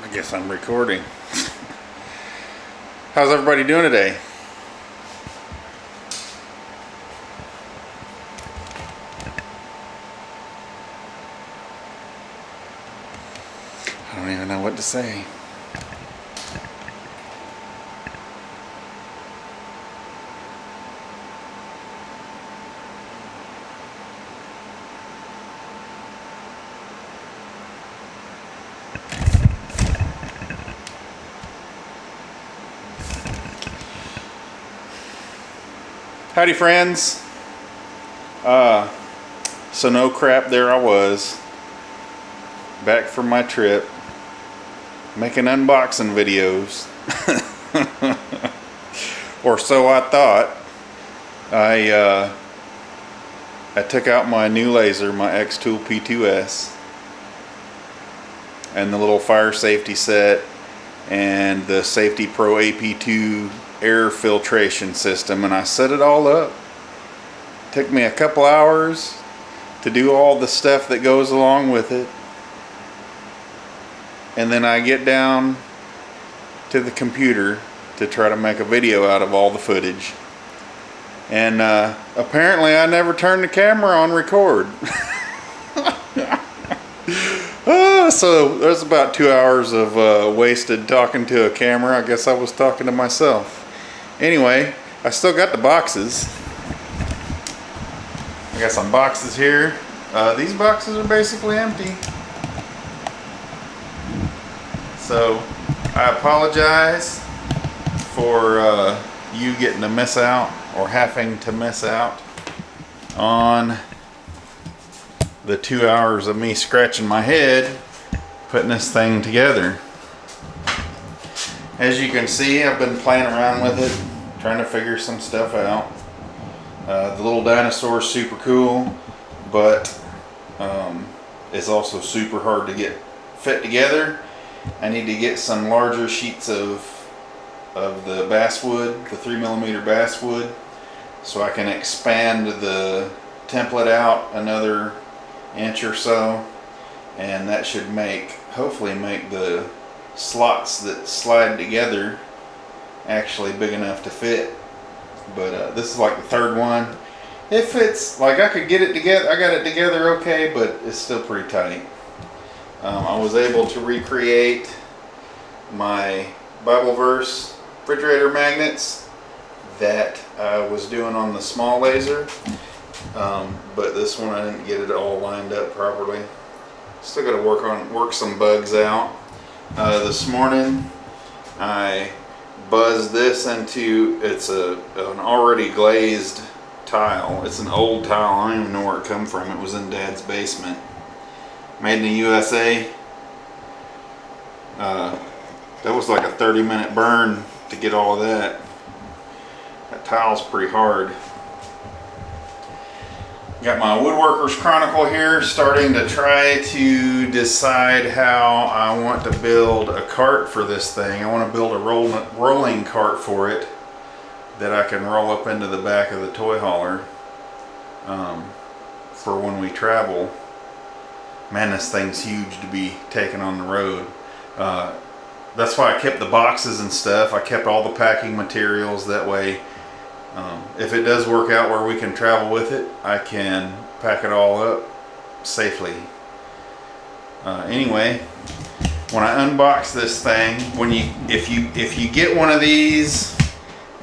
I guess I'm recording. How's everybody doing today? I don't even know what to say. Howdy friends. So no crap, there I was, back from my trip, making unboxing videos. Or so I thought. I took out my new laser, my Xtool P2S, and the little fire safety set, and the Safety Pro AP2 air filtration system, and I set it all up. Took me a couple hours to do all the stuff that goes along with it, and then I get down to the computer to try to make a video out of all the footage, and apparently I never turned the camera on record. So there's about 2 hours of wasted talking to a camera. I guess I was talking to myself. Anyway, I still got the boxes. I got some boxes here. These boxes are basically empty. So I apologize for you getting to miss out, or having to miss out on the 2 hours of me scratching my head putting this thing together. As you can see, I've been playing around with it, trying to figure some stuff out. The little dinosaur is super cool, but it's also super hard to get fit together. I need to get some larger sheets of the basswood, the 3mm basswood, so I can expand the template out another inch or so, and that should hopefully make the slots that slide together actually big enough to fit. But this is like the third one. It fits, like I could get it together. I got it together okay, but it's still pretty tight. I was able to recreate my Bible verse refrigerator magnets that I was doing on the small laser, but this one I didn't get it all lined up properly. Still got to work some bugs out. This morning I buzzed this into, it's an already glazed tile. It's an old tile. I don't even know where it come from. It was in Dad's basement. Made in the USA. That was like a 30-minute burn to get all of that. That tile's pretty hard. Got my Woodworkers Chronicle here, starting to try to decide how I want to build a cart for this thing. I want to build a rolling cart for it that I can roll up into the back of the toy hauler for when we travel. Man, this thing's huge to be taken on the road. That's why I kept the boxes and stuff. I kept all the packing materials, that way if it does work out where we can travel with it, I can pack it all up safely. Anyway, when I unbox this thing, if you get one of these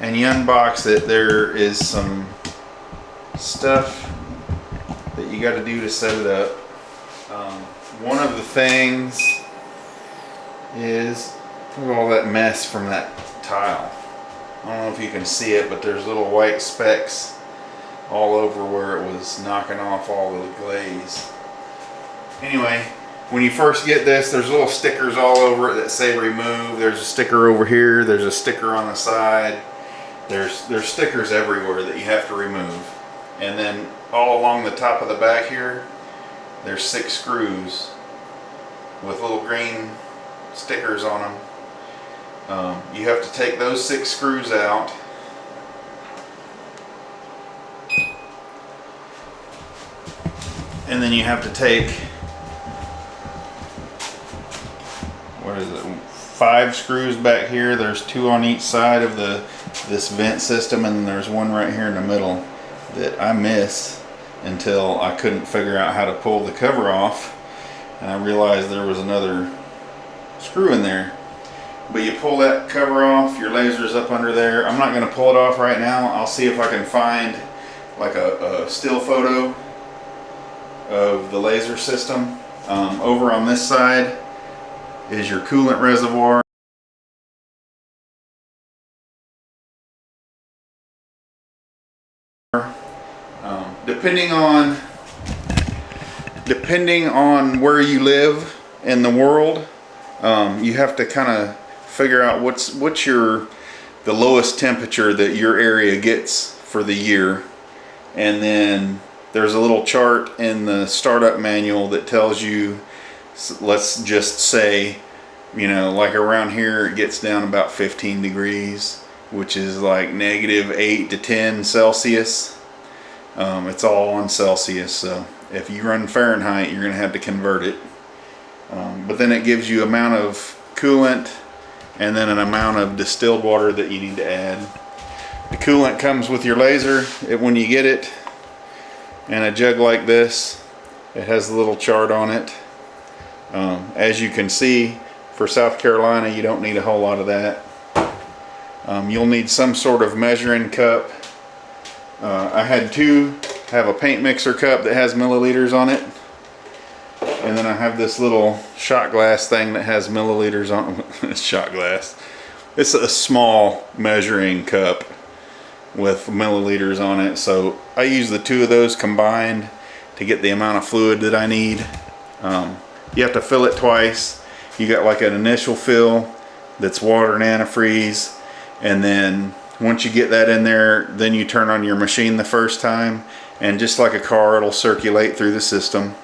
and you unbox it, there is some stuff that you got to do to set it up. One of the things is, look at all that mess from that tile. I don't know if you can see it, but there's little white specks all over where it was knocking off all the glaze. Anyway, when you first get this, there's little stickers all over it that say remove. There's a sticker over here, there's a sticker on the side. There's stickers everywhere that you have to remove. And then all along the top of the back here, there's 6 screws with little green stickers on them. You have to take those 6 screws out, and then you have to take what is it, 5 screws back here. There's 2 on each side of this vent system, and there's one right here in the middle that I missed until I couldn't figure out how to pull the cover off, and I realized there was another screw in there. But you pull that cover off, your laser's up under there. I'm not going to pull it off right now. I'll see if I can find like a still photo of the laser system. Over on this side is your coolant reservoir. Depending on where you live in the world, you have to kind of figure out what's the lowest temperature that your area gets for the year, and then there's a little chart in the startup manual that tells you, let's just say, you know, like around here it gets down about 15 degrees, which is like -8 to 10 Celsius. It's all on Celsius, so if you run Fahrenheit, you're going to have to convert it. But then it gives you amount of coolant and then an amount of distilled water that you need to add. The coolant comes with your laser. When you get it in a jug like this, it has a little chart on it. As you can see, for South Carolina, you don't need a whole lot of that. You'll need some sort of measuring cup. I had to have a paint mixer cup that has milliliters on it, and then I have this little shot glass thing that has milliliters on it. Shot glass. It's a small measuring cup with milliliters on it, so I use the 2 of those combined to get the amount of fluid that I need. You have to fill it twice. You got like an initial fill that's water and antifreeze, and then once you get that in there, then you turn on your machine the first time, and just like a car, it'll circulate through the system.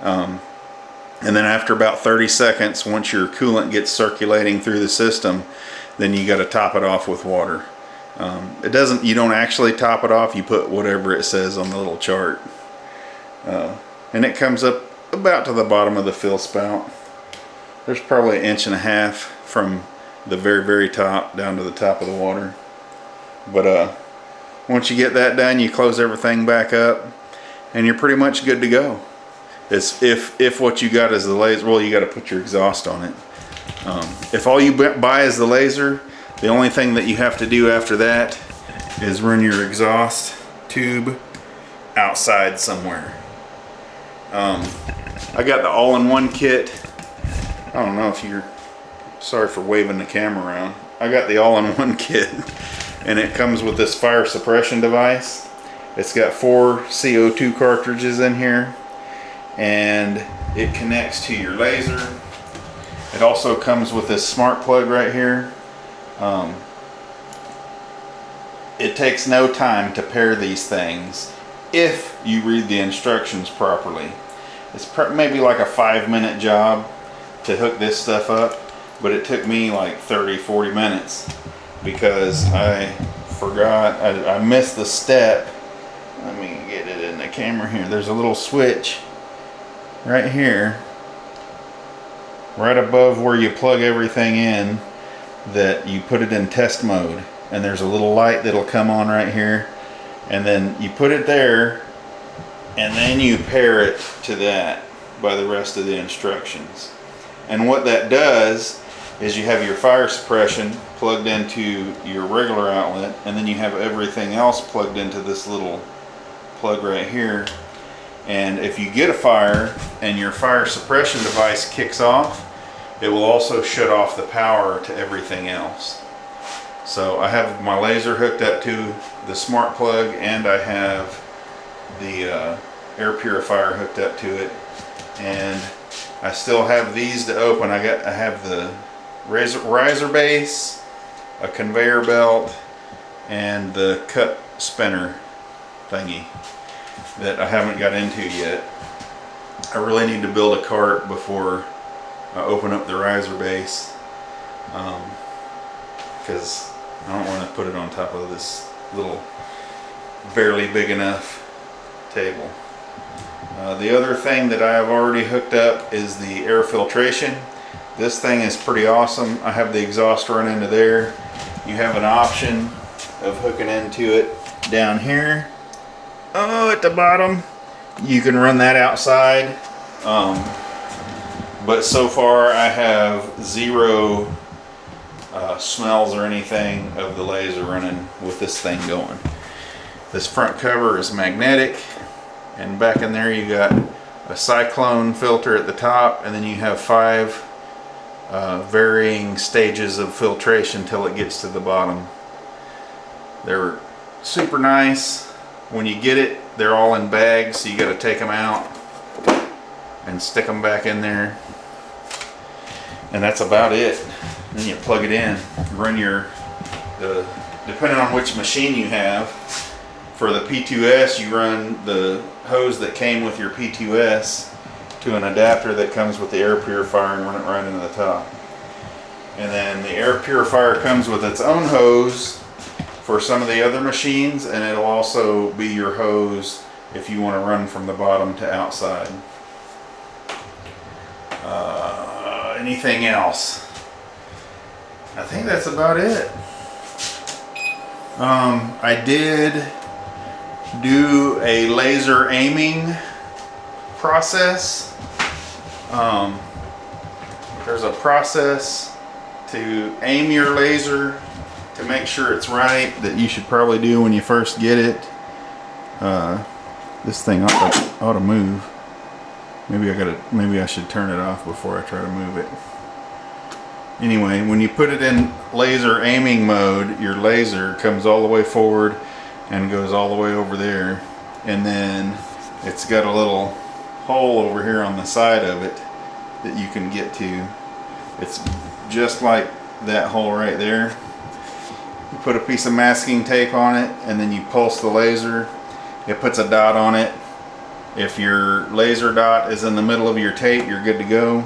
And then after about 30 seconds, once your coolant gets circulating through the system, then you got to top it off with water. You don't actually top it off, you put whatever it says on the little chart. And it comes up about to the bottom of the fill spout. There's probably 1.5 inches from the very, very top down to the top of the water. But once you get that done, you close everything back up, and you're pretty much good to go. It's if what you got is the laser, well, you got to put your exhaust on it. If all you buy is the laser, the only thing that you have to do after that is run your exhaust tube outside somewhere. I got the all-in-one kit. I don't know if you're, sorry for waving the camera around. I got the all-in-one kit, and it comes with this fire suppression device. It's got 4 CO2 cartridges in here, and it connects to your laser. It also comes with this smart plug right here. It takes no time to pair these things if you read the instructions properly. It's maybe like a 5-minute job to hook this stuff up, but it took me like 30-40 minutes because I forgot, I missed the step. Let me get it in the camera here. There's a little switch right here, right above where you plug everything in, that you put it in test mode, and there's a little light that'll come on right here, and then you put it there, and then you pair it to that by the rest of the instructions. And what that does is you have your fire suppression plugged into your regular outlet, and then you have everything else plugged into this little plug right here. And if you get a fire and your fire suppression device kicks off, it will also shut off the power to everything else. So I have my laser hooked up to the smart plug, and I have the air purifier hooked up to it, and I still have these to open. I have the riser base, a conveyor belt, and the cut spinner thingy that I haven't got into yet. I really need to build a cart before I open up the riser base, because I don't want to put it on top of this little barely big enough table. The other thing that I have already hooked up is the air filtration. This thing is pretty awesome. I have the exhaust run into there. You have an option of hooking into it down here. Oh, at the bottom. You can run that outside. But so far I have zero smells or anything of the laser running with this thing going. This front cover is magnetic, and back in there you got a cyclone filter at the top, and then you have 5 varying stages of filtration till it gets to the bottom. They're super nice. When you get it, they're all in bags, so you got to take them out and stick them back in there, and that's about it. Then you plug it in, run depending on which machine you have. For the P2S, you run the hose that came with your P2S to an adapter that comes with the air purifier and run it right into the top. And then the air purifier comes with its own hose for some of the other machines, and it'll also be your hose if you want to run from the bottom to outside. Anything else? I think that's about it. I did do a laser aiming process. There's a process to aim your laser to make sure it's right that you should probably do when you first get it. This thing ought to move. Maybe I should turn it off before I try to move it. Anyway, when you put it in laser aiming mode, your laser comes all the way forward and goes all the way over there, and then it's got a little hole over here on the side of it that you can get to. It's just like that hole right there. You put a piece of masking tape on it, and then you pulse the laser. It puts a dot on it. If your laser dot is in the middle of your tape, you're good to go.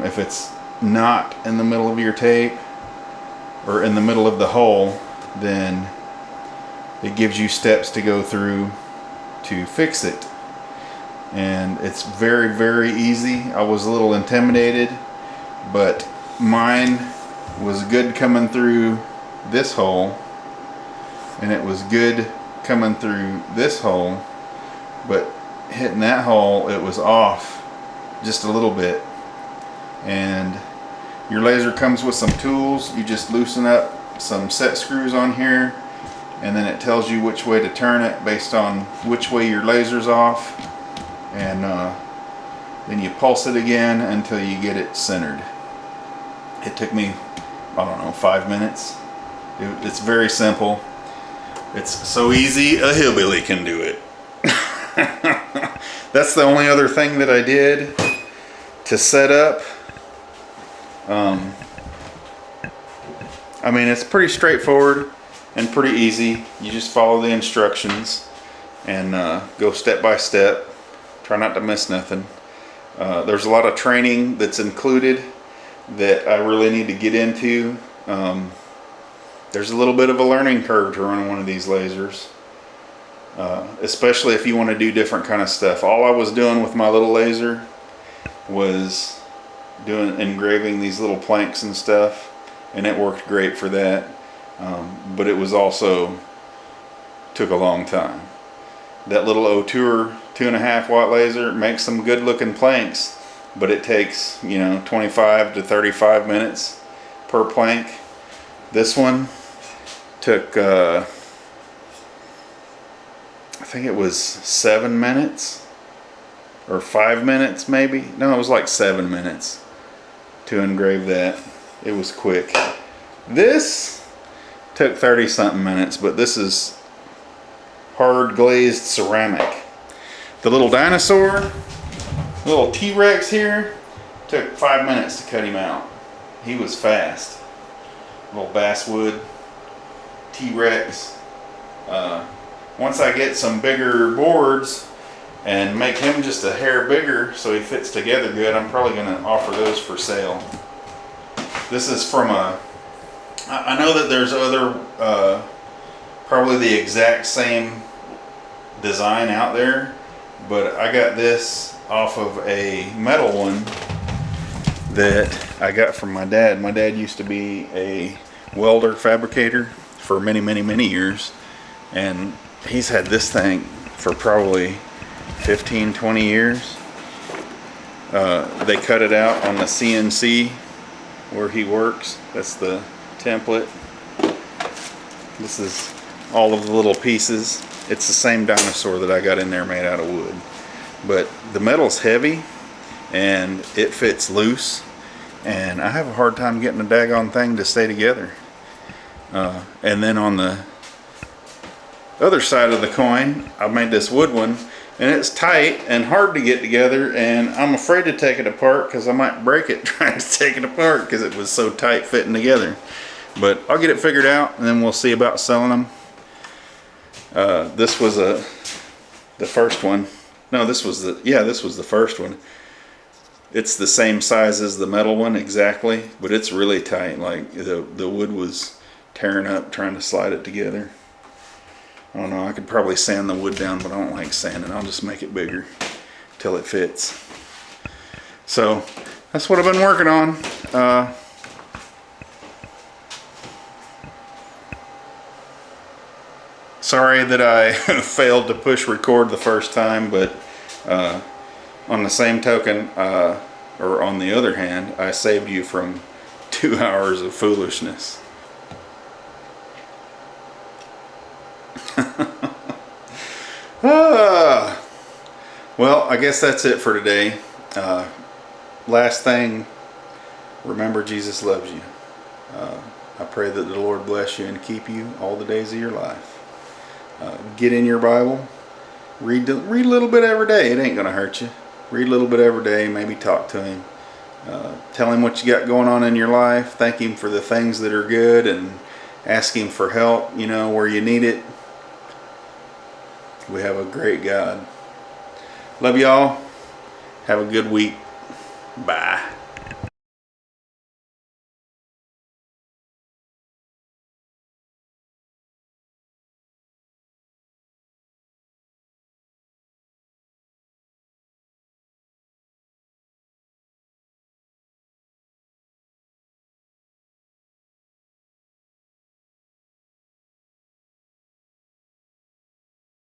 If it's not in the middle of your tape or in the middle of the hole, then it gives you steps to go through to fix it. And it's very, very easy. I was a little intimidated, but mine was good coming through this hole, and it was good coming through this hole, but hitting that hole, it was off just a little bit. And your laser comes with some tools. You just loosen up some set screws on here, and then it tells you which way to turn it based on which way your laser's off, and then you pulse it again until you get it centered. It took me, I don't know, 5 minutes. It's very simple. It's so easy a hillbilly can do it. That's the only other thing that I did to set up. I mean, it's pretty straightforward and pretty easy. You just follow the instructions and go step by step. Try not to miss nothing. There's a lot of training that's included that I really need to get into. There's a little bit of a learning curve to run one of these lasers, especially if you want to do different kind of stuff. All I was doing with my little laser was engraving these little planks and stuff, and it worked great for that. But it was also took a long time. That little O'Toole 2.5 watt laser makes some good looking planks, but it takes, 25 to 35 minutes per plank. This one took I think it was 7 minutes or 5 minutes maybe. No, it was like 7 minutes to engrave that. It was quick. This took 30 something minutes, but this is hard glazed ceramic. The little dinosaur, little T-Rex here, took 5 minutes to cut him out. He was fast. Little basswood T-Rex. Once I get some bigger boards and make him just a hair bigger so he fits together good, I'm probably going to offer those for sale. This is from I know that there's other probably the exact same design out there, but I got this off of a metal one that I got from my dad. My dad used to be a welder fabricator for many, many, many years, and he's had this thing for probably 15, 20 years. They cut it out on the CNC where he works. That's the template. This is all of the little pieces. It's the same dinosaur that I got in there made out of wood, but the metal's heavy and it fits loose, and I have a hard time getting the daggone thing to stay together. And then on the other side of the coin, I made this wood one, and it's tight and hard to get together, and I'm afraid to take it apart because I might break it trying to take it apart because it was so tight fitting together. But I'll get it figured out, and then we'll see about selling them. This was the first one. No, this was the first one. It's the same size as the metal one exactly, but it's really tight. Like the wood was tearing up trying to slide it together. I don't know, I could probably sand the wood down, but I don't like sanding. I'll just make it bigger till it fits. So that's what I've been working on. Sorry that I failed to push record the first time, but on the same token, or on the other hand, I saved you from 2 hours of foolishness. Well, I guess that's it for today. Last thing, remember Jesus loves you. I pray that the Lord bless you and keep you all the days of your life. Get in your Bible, read a little bit every day. It ain't gonna hurt you. Read a little bit every day, maybe talk to him. Tell him what you got going on in your life. Thank him for the things that are good, and ask him for help, where you need it. We have a great God. Love y'all. Have a good week. Bye.